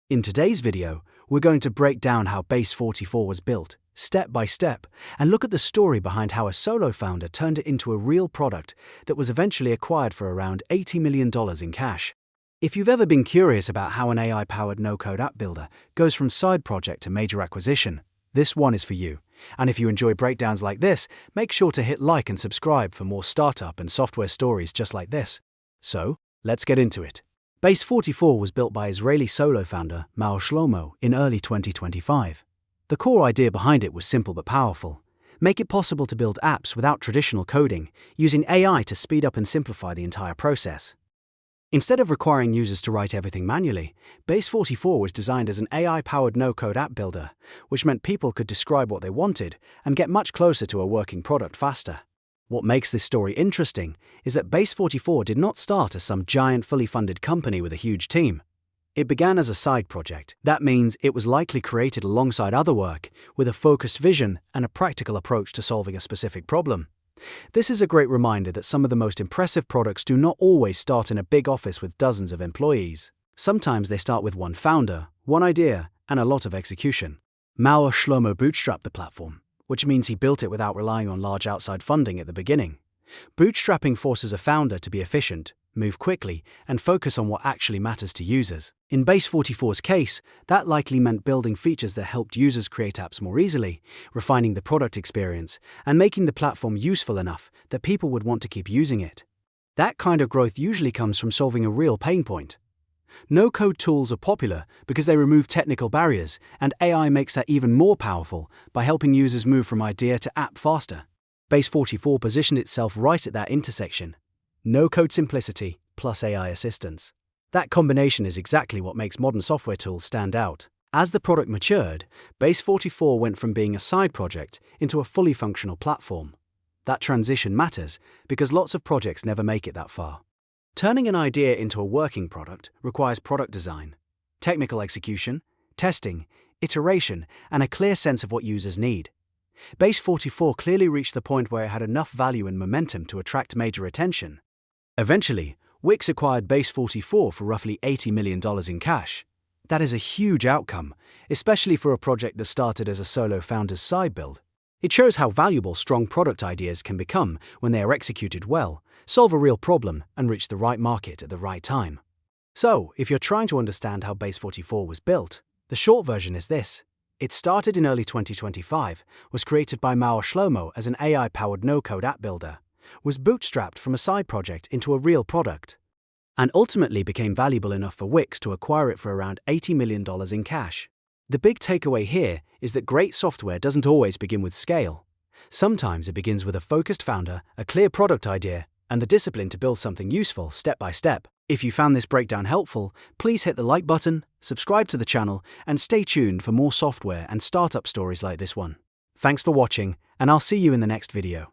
In today's video, we're going to break down how Base44 was built, step by step, and look at the story behind how a solo founder turned it into a real product that was eventually acquired for around $80 million in cash. If you've ever been curious about how an AI-powered no-code app builder goes from side project to major acquisition, this one is for you. And if you enjoy breakdowns like this, make sure to hit like and subscribe for more startup and software stories just like this. So, let's get into it. Base44 was built by Israeli solo founder Maor Shlomo in early 2025. The core idea behind it was simple but powerful. Make it possible to build apps without traditional coding, using AI to speed up and simplify the entire process. Instead of requiring users to write everything manually, Base44 was designed as an AI-powered no-code app builder, which meant people could describe what they wanted and get much closer to a working product faster. What makes this story interesting is that Base44 did not start as some giant fully funded company with a huge team. It began as a side project. That means it was likely created alongside other work, with a focused vision and a practical approach to solving a specific problem. This is a great reminder that some of the most impressive products do not always start in a big office with dozens of employees. Sometimes they start with one founder, one idea, and a lot of execution. Maor Shlomo bootstrapped the platform, which means he built it without relying on large outside funding at the beginning. Bootstrapping forces a founder to be efficient, move quickly, and focus on what actually matters to users. In Base44's case, that likely meant building features that helped users create apps more easily, refining the product experience, and making the platform useful enough that people would want to keep using it. That kind of growth usually comes from solving a real pain point. No-code tools are popular because they remove technical barriers, and AI makes that even more powerful by helping users move from idea to app faster. Base44 positioned itself right at that intersection. No-code simplicity plus AI assistance. That combination is exactly what makes modern software tools stand out. As the product matured, Base44 went from being a side project into a fully functional platform. That transition matters because lots of projects never make it that far. Turning an idea into a working product requires product design, technical execution, testing, iteration, and a clear sense of what users need. Base44 clearly reached the point where it had enough value and momentum to attract major attention. Eventually, Wix acquired Base44 for roughly $80 million in cash. That is a huge outcome, especially for a project that started as a solo founder's side build. It shows how valuable strong product ideas can become when they are executed well, solve a real problem, and reach the right market at the right time. So, if you're trying to understand how Base44 was built, the short version is this. It started in early 2025, was created by Maor Shlomo as an AI-powered no-code app builder, was bootstrapped from a side project into a real product, and ultimately became valuable enough for Wix to acquire it for around $80 million in cash. The big takeaway here is that great software doesn't always begin with scale. Sometimes it begins with a focused founder, a clear product idea, and the discipline to build something useful step by step. If you found this breakdown helpful, please hit the like button, subscribe to the channel, and stay tuned for more software and startup stories like this one. Thanks for watching, and I'll see you in the next video.